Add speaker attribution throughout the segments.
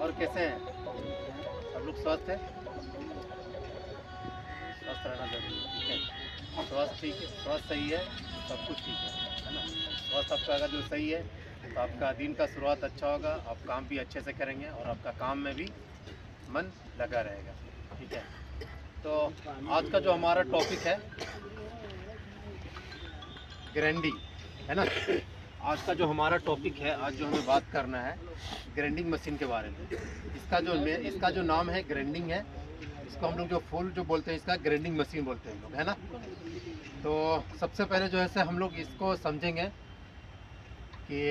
Speaker 1: और कैसे हैं सब लोग? स्वस्थ है? स्वस्थ रहना जरूरी है, ठीक है। स्वास्थ्य ठीक है, स्वास्थ्य सही है, सब कुछ ठीक है ना। स्वास्थ्य आपका अगर जो सही है तो आपका दिन का शुरुआत अच्छा होगा, आप काम भी अच्छे से करेंगे और आपका काम में भी मन लगा रहेगा, ठीक है। तो आज का जो हमारा टॉपिक है ग्राइंडिंग, है ना। आज का जो हमारा टॉपिक है, आज जो हमें बात करना है ग्राइंडिंग मशीन के बारे में। इसका जो नाम है ग्राइंडिंग है। इसको हम लोग जो फुल जो बोलते हैं इसका ग्राइंडिंग मशीन बोलते हैं लोग, है ना। तो सबसे पहले जो है से हम लोग इसको समझेंगे कि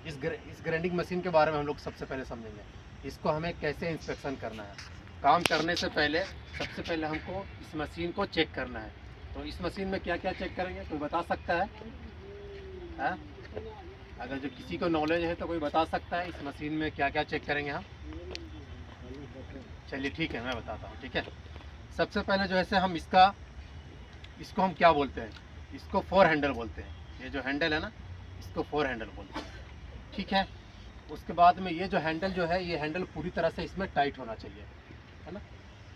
Speaker 1: इस ग्राइंडिंग मशीन के बारे में हम लोग सबसे पहले समझेंगे इसको हमें कैसे इंस्पेक्शन करना है। काम करने से पहले सबसे पहले हमको इस मशीन को चेक करना है। तो इस मशीन में क्या क्या चेक करेंगे, कोई बता सकता है? अगर जो किसी को नॉलेज है तो कोई बता सकता है इस मशीन में क्या क्या चेक करेंगे हम? चलिए ठीक है, मैं बताता हूँ, ठीक है। सबसे पहले जो है से हम इसको हम क्या बोलते हैं, इसको फोर हैंडल बोलते हैं। ये जो हैंडल है ना, इसको फोर हैंडल बोलते हैं, ठीक है। उसके बाद में ये जो हैंडल जो है, ये हैंडल पूरी तरह से इसमें टाइट होना चाहिए, है ना।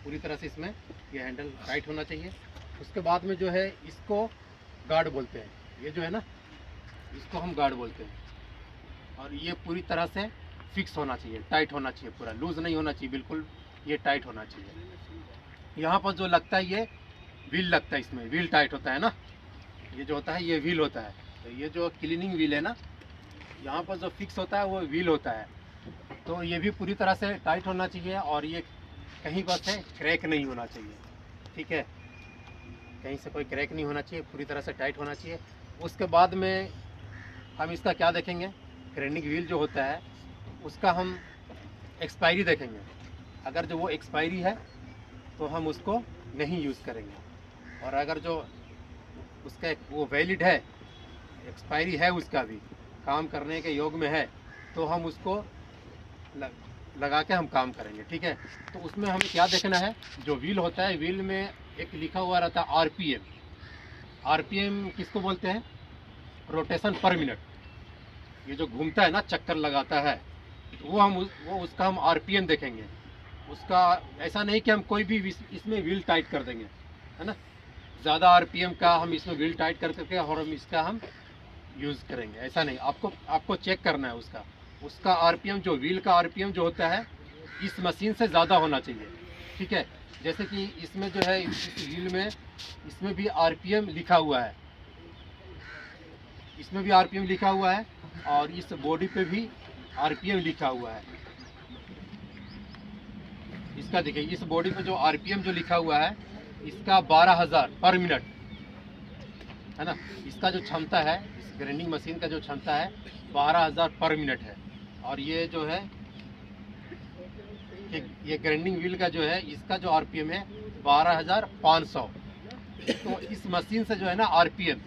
Speaker 1: पूरी तरह से इसमें ये हैंडल टाइट होना चाहिए। उसके बाद में जो है इसको गार्ड बोलते हैं। ये जो है ना, इसको हम गार्ड बोलते हैं। और ये पूरी तरह से फिक्स होना चाहिए, टाइट होना चाहिए, पूरा लूज़ नहीं होना चाहिए, बिल्कुल ये टाइट होना चाहिए। यहाँ पर जो लगता है ये व्हील लगता है, इसमें व्हील टाइट होता है ना, ये जो होता है ये व्हील होता है। तो ये जो क्लीनिंग व्हील है ना, यहाँ पर जो फिक्स होता है वो व्हील होता है। तो ये भी पूरी तरह से टाइट होना चाहिए और ये कहीं पर से क्रैक नहीं होना चाहिए, ठीक है। कहीं से कोई क्रैक नहीं होना चाहिए, पूरी तरह से टाइट होना चाहिए। उसके बाद में हम इसका क्या देखेंगे, ग्राइंडिंग व्हील जो होता है उसका हम एक्सपायरी देखेंगे। अगर जो वो एक्सपायरी है तो हम उसको नहीं यूज़ करेंगे, और अगर जो उसका वो वैलिड है, एक्सपायरी है, उसका भी काम करने के योग में है, तो हम उसको लगा के हम काम करेंगे, ठीक है। तो उसमें हमें क्या देखना है, जो व्हील होता है व्हील में एक लिखा हुआ रहता है आरपीएम। आरपीएम किसको बोलते हैं? रोटेशन पर मिनट। ये जो घूमता है ना, चक्कर लगाता है, तो वो उसका हम आरपीएम देखेंगे। उसका ऐसा नहीं कि हम कोई भी इसमें व्हील टाइट कर देंगे, है ना। ज़्यादा आरपीएम का हम इसमें व्हील टाइट कर करके और हम यूज़ करेंगे, ऐसा नहीं। आपको चेक करना है उसका आरपीएम, जो व्हील का आरपीएम जो होता है इस मशीन से ज़्यादा होना चाहिए, ठीक है। जैसे कि इसमें जो है इस व्हील में इसमें भी आरपीएम लिखा हुआ है, इसमें भी आरपीएम लिखा हुआ है, और इस बॉडी पे भी आरपीएम लिखा हुआ है। इसका देखिए, इस बॉडी पे जो आरपीएम जो लिखा हुआ है इसका 12,000 पर मिनट, है ना। इसका जो क्षमता है, इस ग्राइंडिंग मशीन का जो क्षमता है 12,000 पर मिनट है। और ये जो है ये ग्राइंडिंग व्हील का जो है इसका जो आरपीएम है 12,500। तो इस मशीन से जो है ना आरपीएम,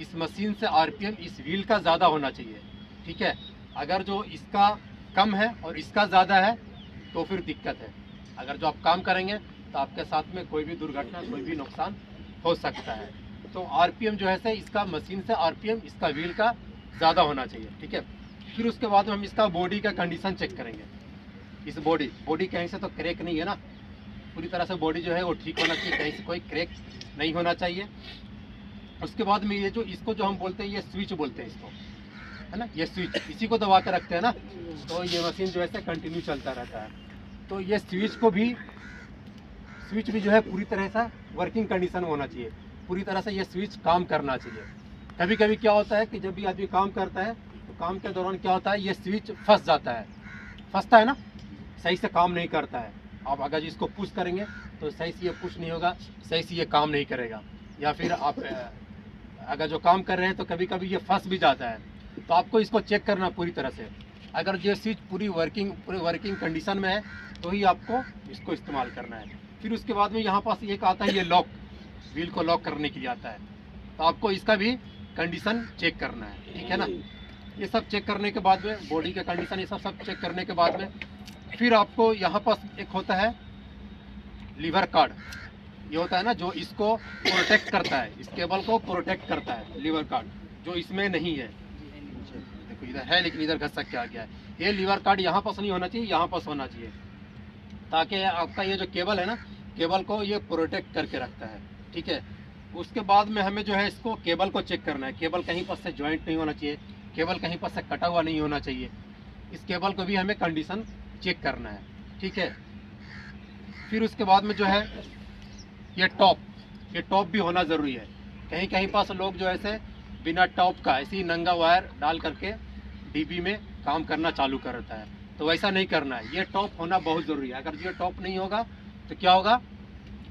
Speaker 1: इस मशीन से आरपीएम इस व्हील का ज़्यादा होना चाहिए, ठीक है। अगर जो इसका कम है और इसका ज़्यादा है तो फिर दिक्कत है। अगर जो आप काम करेंगे तो आपके साथ में कोई भी दुर्घटना, कोई भी नुकसान हो सकता है। तो आरपीएम जो है से इसका मशीन से आरपीएम इसका व्हील का ज़्यादा होना चाहिए, ठीक है। फिर उसके बाद हम इसका बॉडी का कंडीशन चेक करेंगे। इस बॉडी कहीं से तो क्रैक नहीं है ना, पूरी तरह से बॉडी जो है वो ठीक होना चाहिए, कहीं से कोई क्रैक नहीं होना चाहिए। उसके बाद में ये जो इसको जो हम बोलते हैं, ये स्विच बोलते हैं इसको, है ना। ये स्विच, इसी को दबा के रखते हैं ना, तो ये मशीन जो है कंटिन्यू चलता रहता है। तो ये स्विच भी जो है पूरी तरह से वर्किंग कंडीशन में होना चाहिए, पूरी तरह से ये स्विच काम करना चाहिए। कभी कभी क्या होता है कि जब भी आदमी काम करता है तो काम के दौरान क्या होता है, ये स्विच फंसता है ना, सही से काम नहीं करता है। आप अगर इसको पुश करेंगे तो सही से ये पुश नहीं होगा, सही से ये काम नहीं करेगा। या फिर आप अगर जो काम कर रहे हैं तो कभी कभी ये फंस भी जाता है। तो आपको इसको चेक करना पूरी तरह से। अगर ये स्विच पूरी वर्किंग कंडीशन में है तो ही आपको इसको इस्तेमाल करना है। फिर उसके बाद में यहाँ पास एक आता है, ये लॉक, व्हील को लॉक करने के लिए आता है। तो आपको इसका भी कंडीशन चेक करना है, ठीक है ना। ये सब चेक करने के बाद में बॉडी का कंडीशन, ये सब चेक करने के बाद में फिर आपको यहाँ पास एक होता है लीवर कार्ड। ये होता है ना जो इसको प्रोटेक्ट करता है, इस केबल को प्रोटेक्ट करता है, लीवर कार्ड, जो इसमें नहीं है। देखो इधर है लेकिन इधर घसक के आ गया है। ये लीवर कार्ड यहाँ पास नहीं होना चाहिए, यहाँ पास होना चाहिए, ताकि आपका ये जो केबल है ना, केबल को ये प्रोटेक्ट करके रखता है। ठीक है, उसके बाद में हमें जो है इसको केबल को चेक करना है। केबल कहीं पर से जॉइंट नहीं होना चाहिए, केबल कहीं पर से कटा हुआ नहीं होना चाहिए। इस केबल को भी हमें कंडीशन चेक करना है। ठीक है, फिर उसके बाद में जो है ये टॉप भी होना ज़रूरी है। कहीं कहीं पास लोग जो ऐसे बिना टॉप का ऐसे ही नंगा वायर डाल करके डीबी में काम करना चालू कर देता है, तो वैसा नहीं करना है। ये टॉप होना बहुत ज़रूरी है। अगर ये टॉप नहीं होगा तो क्या होगा,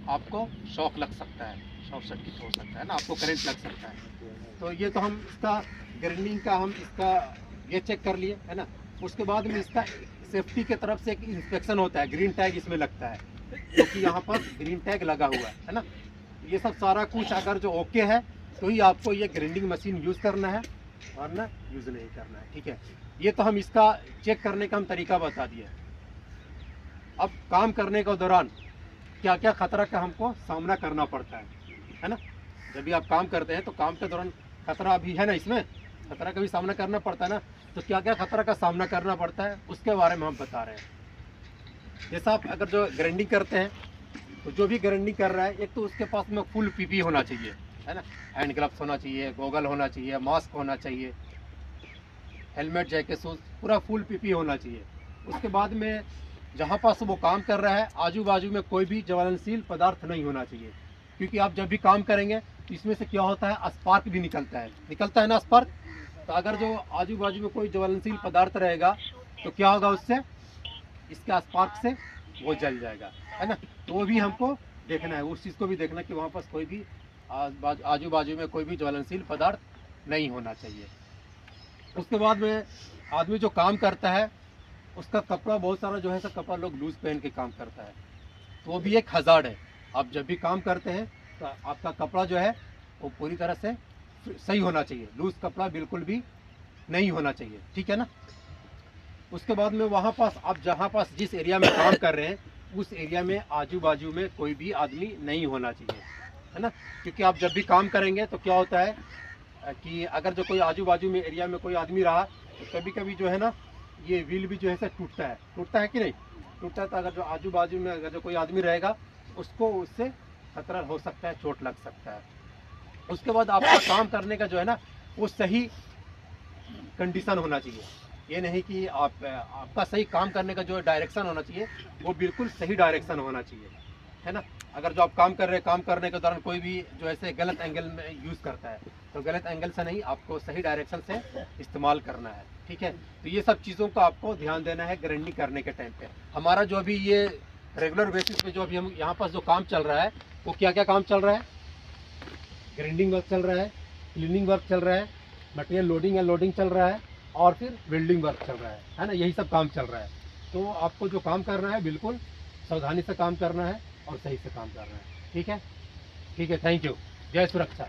Speaker 1: आपको शॉक लग सकता है, शॉर्ट सर्किट हो सकता है ना, आपको करंट लग सकता है। तो ये तो हम इसका ग्राइंडिंग का हम इसका ये चेक कर लिए है ना। उसके बाद में इसका सेफ्टी के तरफ से एक इंस्पेक्शन होता है, ग्रीन टैग इसमें लगता है, क्योंकि यहाँ पर ग्रीन टैग लगा हुआ है ना। ये सब सारा कुछ अगर जो ओके है तो ही आपको ये ग्राइंडिंग मशीन यूज़ करना है, वरना यूज़ नहीं करना है। ठीक है, ये तो हम इसका चेक करने का हम तरीका बता दिए। अब काम करने के दौरान क्या क्या खतरा का हमको सामना करना पड़ता है ना। जब भी आप काम करते हैं तो काम के दौरान खतरा भी है ना, इसमें खतरा का भी सामना करना पड़ता है ना। तो क्या क्या खतरा का सामना करना पड़ता है उसके बारे में हम बता रहे हैं। जैसा आप अगर जो ग्राइंडिंग करते हैं तो जो भी ग्राइंडिंग कर रहा है, एक तो उसके पास में फुल पीपी होना चाहिए है ना, हैंड ग्लव्स होना चाहिए, गॉगल होना चाहिए, मास्क होना चाहिए, हेलमेट, जैकेट, शूज, पूरा फुल पीपी होना चाहिए। उसके बाद में जहाँ पास वो काम कर रहा है आजू बाजू में कोई भी ज्वलनशील पदार्थ नहीं होना चाहिए, क्योंकि आप जब भी काम करेंगे तो इसमें से क्या होता है, स्पार्क भी निकलता है ना, स्पार्क। तो अगर जो आजू बाजू में कोई ज्वलनशील पदार्थ रहेगा तो क्या होगा, उससे इसके स्पार्क से वो जल जाएगा है ना। तो वो भी हमको देखना है, उस चीज़ को भी देखना कि वहाँ पर कोई भी आजू बाजू में कोई भी ज्वलनशील पदार्थ नहीं होना चाहिए। उसके बाद में आदमी जो काम करता है उसका कपड़ा, बहुत सारा जो है सब कपड़ा लोग लूज़ पहन के काम करता है, तो वो भी एक हज़ार्ड है। आप जब भी काम करते हैं तो आपका कपड़ा जो है वो पूरी तरह से सही होना चाहिए, लूज़ कपड़ा बिल्कुल भी नहीं होना चाहिए। ठीक है ना। उसके बाद में वहाँ पास आप जहाँ पास जिस एरिया में काम कर रहे हैं उस एरिया में आजू बाजू में कोई भी आदमी नहीं होना चाहिए है ना, क्योंकि आप जब भी काम करेंगे तो क्या होता है कि अगर जो कोई आजू बाजू में एरिया में कोई आदमी रहा तो कभी कभी जो है ना ये व्हील भी जो है टूटता है कि नहीं टूटता है। तो अगर जो आजू बाजू में अगर जो कोई आदमी रहेगा उसको उससे खतरा हो सकता है, चोट लग सकता है। उसके बाद आपका काम करने का जो है ना वो सही कंडीशन होना चाहिए। ये नहीं कि आपका सही काम करने का जो डायरेक्शन होना चाहिए वो बिल्कुल सही डायरेक्शन होना चाहिए है ना। अगर जो आप काम कर रहे हैं, काम करने के दौरान कोई भी जो ऐसे गलत एंगल में यूज़ करता है तो गलत एंगल से नहीं, आपको सही डायरेक्शन से इस्तेमाल करना है। ठीक है, तो ये सब चीज़ों का आपको ध्यान देना है ग्राइंडिंग करने के टाइम पे। हमारा जो अभी ये रेगुलर बेसिस पे जो अभी हम यहाँ पास जो काम चल रहा है वो क्या क्या काम चल रहा है, ग्राइंडिंग वर्क चल रहा है, क्लीनिंग वर्क चल रहा है, मटेरियल लोडिंग एंड लोडिंग चल रहा है, और फिर वेल्डिंग वर्क चल रहा है ना। यही सब काम चल रहा है। तो आपको जो काम करना है बिल्कुल सावधानी से काम करना है और सही से काम करना है। ठीक है, थैंक यू। जय सुरक्षा।